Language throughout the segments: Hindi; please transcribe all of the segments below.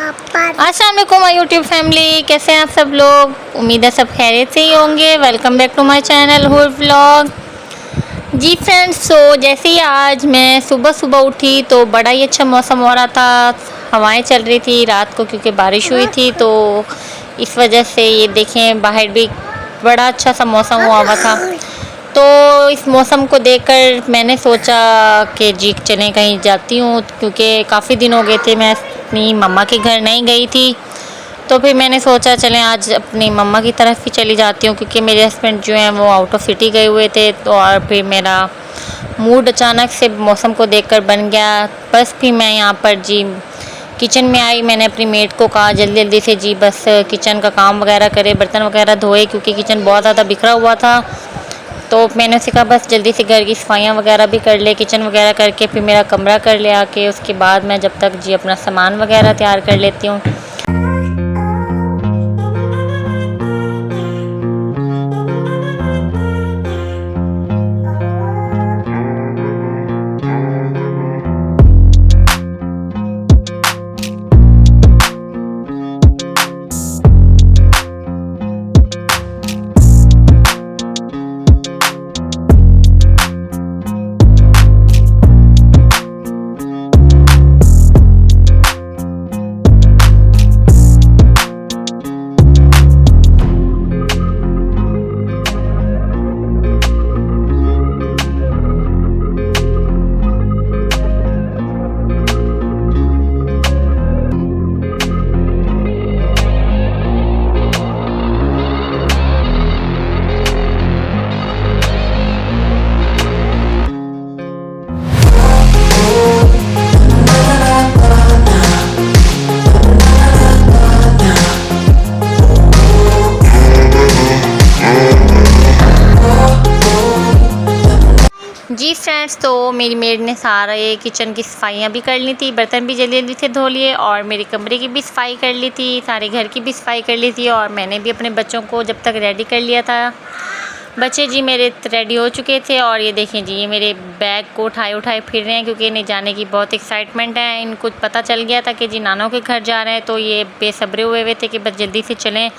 अस्सलाम वालेकुम माय यूट्यूब फैमिली, कैसे हैं आप सब लोग। उम्मीद है सब खैरियत से ही होंगे। Welcome back to my channel Hur vlog. जी फ्रेंड्स, सो जैसे ही आज मैं सुबह सुबह उठी तो बड़ा ही अच्छा मौसम हो रहा था। हवाएं चल रही थी रात को क्योंकि बारिश हुई थी, तो इस वजह से ये देखें बाहर भी बड़ा अच्छा सा मौसम हुआ था। तो इस मौसम को देखकर मैंने सोचा कि जी चलें कहीं जाती हूँ, क्योंकि काफ़ी दिन हो गए थे मैं अपनी मम्मा के घर नहीं गई थी। तो फिर मैंने सोचा चलें आज अपनी मम्मा की तरफ ही चली जाती हूँ, क्योंकि मेरे हस्बैंड जो हैं वो आउट ऑफ सिटी गए हुए थे। तो और फिर मेरा मूड अचानक से मौसम को देखकर बन गया। बस फिर मैं यहाँ पर जी किचन में आई। मैंने अपनी मेड को कहा जल्दी जल्दी से जी बस किचन का काम वगैरह करे, बर्तन वगैरह धोए, क्योंकि किचन बहुत ज़्यादा बिखरा हुआ था। तो मैंने उसे कहा बस जल्दी से घर की सफाइयाँ वगैरह भी कर ले, किचन वगैरह करके फिर मेरा कमरा कर ले आके। उसके बाद मैं जब तक जी अपना सामान वगैरह तैयार कर लेती हूँ। जी फ्रेंड्स, तो मेरी मेड ने सारे किचन की सफाइयाँ भी कर ली थी, बर्तन भी जल्दी जल्दी से धो लिए, और मेरे कमरे की भी सफाई कर ली थी, सारे घर की भी सफाई कर ली थी। और मैंने भी अपने बच्चों को जब तक रेडी कर लिया था। बच्चे जी मेरे रेडी हो चुके थे, और ये देखें जी ये मेरे बैग को उठाए उठाए फिर रहे हैं, क्योंकि इन्हें जाने की बहुत एक्साइटमेंट है। इनको पता चल गया था कि जी नानों के घर जा रहे हैं, तो ये बेसब्रे हुए थे कि बस जल्दी से चलें।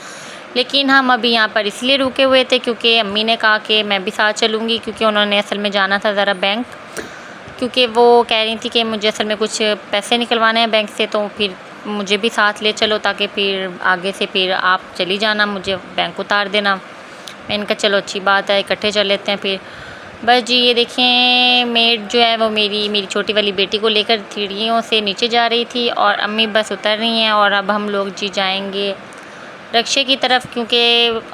लेकिन हम अभी यहाँ पर इसलिए रुके हुए थे क्योंकि अम्मी ने कहा कि मैं भी साथ चलूँगी, क्योंकि उन्होंने असल में जाना था ज़रा बैंक, क्योंकि वो कह रही थी कि मुझे असल में कुछ पैसे निकलवाने हैं बैंक से, तो फिर मुझे भी साथ ले चलो ताकि फिर आगे से फिर आप चली जाना, मुझे बैंक उतार देना। मैंने कहा चलो अच्छी बात है, इकट्ठे चल लेते हैं फिर। बस जी ये देखें मेड जो है वो मेरी छोटी वाली बेटी को लेकर सीढ़ियों से नीचे जा रही थी, और अम्मी बस उतर रही हैं। और अब हम लोग जी जाएंगे रक्शे की तरफ, क्योंकि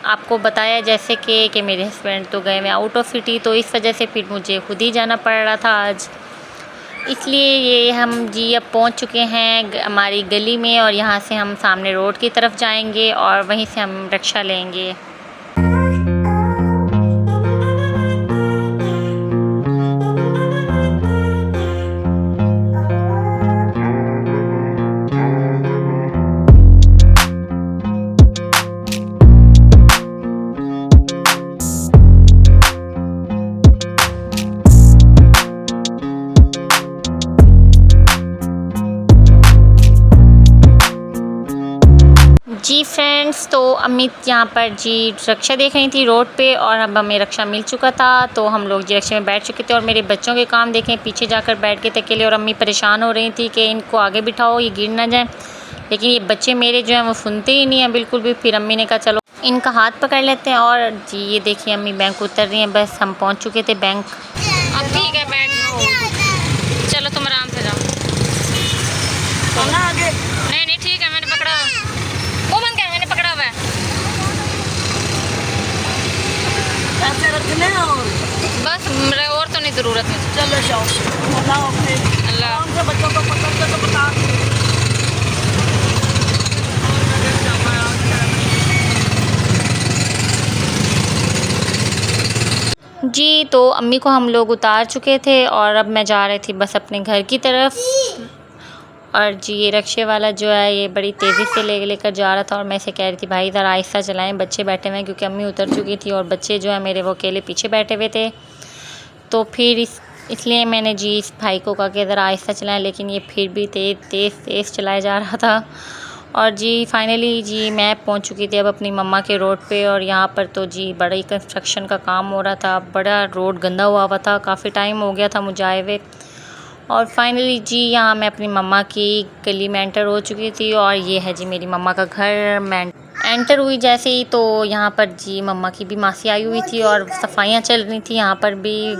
आपको बताया जैसे कि मेरे हस्बैंड तो गए हुए आउट ऑफ सिटी, तो इस वजह से फिर मुझे खुद ही जाना पड़ रहा था आज। इसलिए ये हम जी अब पहुंच चुके हैं हमारी गली में, और यहाँ से हम सामने रोड की तरफ जाएंगे और वहीं से हम रक्षा लेंगे। जी फ्रेंड्स, तो अम्मी यहाँ पर जी रक्षा देख रही थी रोड पे, और अब हमें रक्षा मिल चुका था, तो हम लोग जी रक्षा में बैठ चुके थे। और मेरे बच्चों के काम देखें, पीछे जाकर बैठ के थे अकेले, और अम्मी परेशान हो रही थी कि इनको आगे बिठाओ ये गिर ना जाए। लेकिन ये बच्चे मेरे जो हैं वो सुनते ही नहीं हैं बिल्कुल भी। फिर अम्मी ने कहा चलो इनका हाथ पकड़ लेते हैं, और जी ये देखिए अम्मी बैंक उतर रही हैं। बस हम पहुँच चुके थे बैंक। अब ठीक है बैठ चलो, तुम आराम से जाओ। नहीं नहीं ठीक है, मैंने पकड़ा, वो बंद कर, मैंने पकड़ा हुआ है। पैसे रखने बस और तो नहीं ज़रूरत है। चलो जाओ अल्लाह से बच्चों को पकड़ के तो बता। जी, तो अम्मी को हम लोग उतार चुके थे, और अब मैं जा रही थी बस अपने घर की तरफ। और जी ये रक्शे वाला जो है ये बड़ी तेज़ी से लेकर जा रहा था, और मैं इसे कह रही थी भाई ज़रा आहिस्ता चलाएं, बच्चे बैठे हुए हैं, क्योंकि अम्मी उतर चुकी थी और बच्चे जो है मेरे वो अकेले पीछे बैठे हुए थे। तो फिर इसलिए मैंने जी इस भाई को कहा कि ज़रा आहिस्ता चलाएं, लेकिन ये फिर भी तेज़ चलाया जा रहा था। और जी फाइनली जी मैं पहुंच चुकी थी अब अपनी मम्मा के रोड पे। और यहाँ पर तो जी बड़ा ही कंस्ट्रक्शन का काम हो रहा था, बड़ा रोड गंदा हुआ था, काफ़ी टाइम हो गया था मुझे आए हुए। और फाइनली जी यहाँ मैं अपनी मम्मा की गली में एंटर हो चुकी थी और ये है जी मेरी मम्मा का घर। मैं एंटर हुई जैसे ही तो यहाँ पर जी मम्मा की भी मासी आई हुई थी और सफाइयाँ चल रही थी। यहाँ पर भी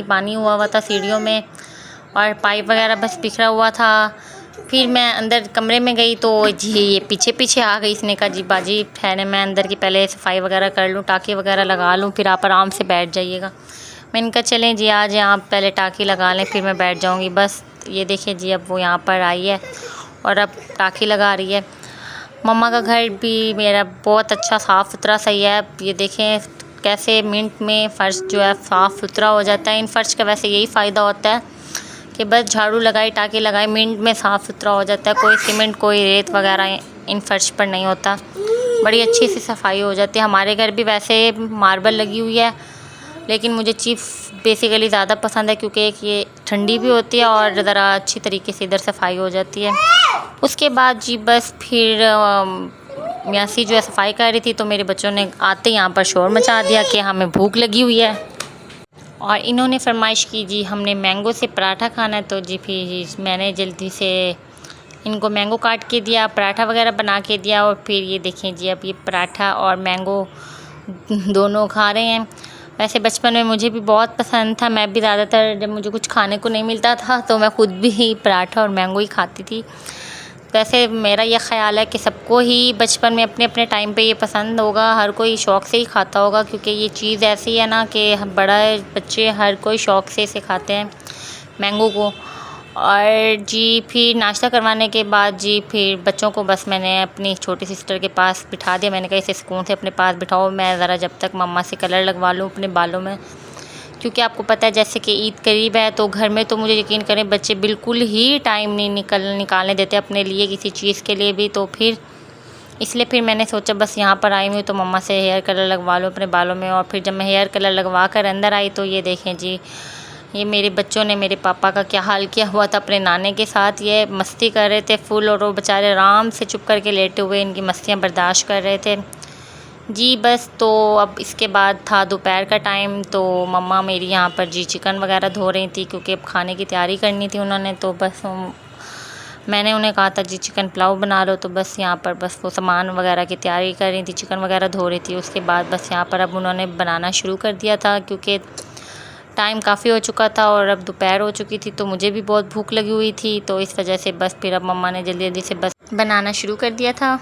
पानी हुआ था सीढ़ियों में और पाइप वगैरह बस बिखरा हुआ था। फिर मैं अंदर कमरे में गई तो जी ये पीछे आ गई। इसने कहा जी बाजी ठहरे, मैं अंदर की पहले सफाई वगैरह कर लूँ, टाँकी वगैरह लगा लूँ, फिर आप आराम से बैठ जाइएगा। मैंने कहा चलें जी आज आप पहले टाँकी लगा लें फिर मैं बैठ जाऊँगी। बस ये देखिए जी अब वो यहाँ पर आई है और अब टाँकी लगा रही है। मम्मा का घर भी मेरा बहुत अच्छा साफ़ सुथरा सही है। ये देखें कैसे मिनट में फ़र्श जो है साफ़ सुथरा हो जाता है। इन फ़र्श का वैसे यही फ़ायदा होता है कि बस झाड़ू लगाई, टाँकी लगाई, मिनट में साफ़ सुथरा हो जाता है। कोई सीमेंट कोई रेत वगैरह इन फ़र्श पर नहीं होता, बड़ी अच्छी सी सफाई हो जाती है। हमारे घर भी वैसे मार्बल लगी हुई है लेकिन मुझे चीज़ बेसिकली ज़्यादा पसंद है क्योंकि एक ये ठंडी भी होती है और ज़रा अच्छी तरीके से इधर सफाई हो जाती है। उसके बाद जी बस फिर मियासी जो है सफाई कर रही थी तो मेरे बच्चों ने आते यहाँ पर शोर मचा दिया कि हमें भूख लगी हुई है और इन्होंने फरमाइश की जी हमने मैंगो से पराठा खाना है। तो जी फिर मैंने जल्दी से इनको मैंगो काट के दिया, पराठा वगैरह बना के दिया और फिर ये देखें जी अब ये पराठा और मैंगो दोनों खा रहे हैं। वैसे बचपन में मुझे भी बहुत पसंद था, मैं भी ज़्यादातर जब मुझे कुछ खाने को नहीं मिलता था तो मैं ख़ुद भी पराठा और मैंगो ही खाती थी। वैसे मेरा ये ख़्याल है कि सबको ही बचपन में अपने अपने टाइम पे ये पसंद होगा, हर कोई शौक़ से ही खाता होगा क्योंकि ये चीज़ ऐसी है ना कि बड़ा बच्चे हर कोई शौक़ से इसे खाते हैं मैंगो को। और जी फिर नाश्ता करवाने के बाद जी फिर बच्चों को बस मैंने अपनी छोटी सिस्टर के पास बिठा दिया। मैंने कहा इसे सुकून से अपने पास बिठाओ, मैं ज़रा जब तक मम्मा से कलर लगवा लूँ अपने बालों में, क्योंकि आपको पता है जैसे कि ईद करीब है तो घर में तो मुझे यकीन करें बच्चे बिल्कुल ही टाइम नहीं निकालने देते अपने लिए किसी चीज़ के लिए भी। तो फिर इसलिए फिर मैंने सोचा बस यहाँ पर आई हूँ तो मम्मा से हेयर कलर लगवा लूँ अपने बालों में। और फिर जब मैं हेयर कलर लगवा कर अंदर आई तो ये देखें जी ये मेरे बच्चों ने मेरे पापा का क्या हाल किया हुआ था अपने नाने के साथ। ये मस्ती कर रहे थे फुल और वो बेचारे आराम से चुप करके लेटे हुए इनकी मस्तियाँ बर्दाश्त कर रहे थे जी। बस तो अब इसके बाद था दोपहर का टाइम तो मम्मा मेरी यहाँ पर जी चिकन वगैरह धो रही थी क्योंकि अब खाने की तैयारी करनी थी उन्होंने। तो बस मैंने उन्हें कहा था जी चिकन पुलाव बना लो, तो बस यहाँ पर बस वो सामान वगैरह की तैयारी कर रही थी, चिकन वगैरह धो रही थी। उसके बाद बस यहाँ पर अब उन्होंने बनाना शुरू कर दिया था क्योंकि टाइम काफ़ी हो चुका था और अब दोपहर हो चुकी थी तो मुझे भी बहुत भूख लगी हुई थी। तो इस वजह से बस फिर अब मम्मा ने जल्दी जल्दी से बस बनाना शुरू कर दिया था।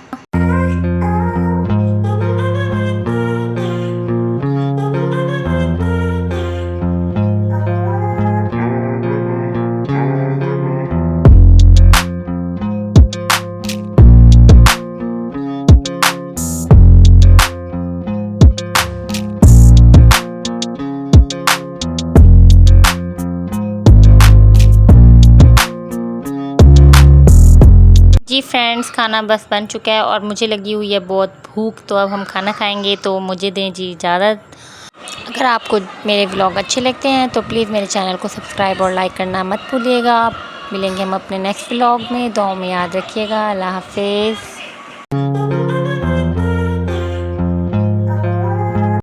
जी फ्रेंड्स खाना बस बन चुका है और मुझे लगी हुई है बहुत भूख, तो अब हम खाना खाएंगे। तो मुझे दें जी इजाज़त। अगर आपको मेरे व्लॉग अच्छे लगते हैं तो प्लीज़ मेरे चैनल को सब्सक्राइब और लाइक करना मत भूलिएगा। मिलेंगे हम अपने नेक्स्ट व्लॉग में, दुआ में याद रखिएगा। अल्लाह हाफिज़।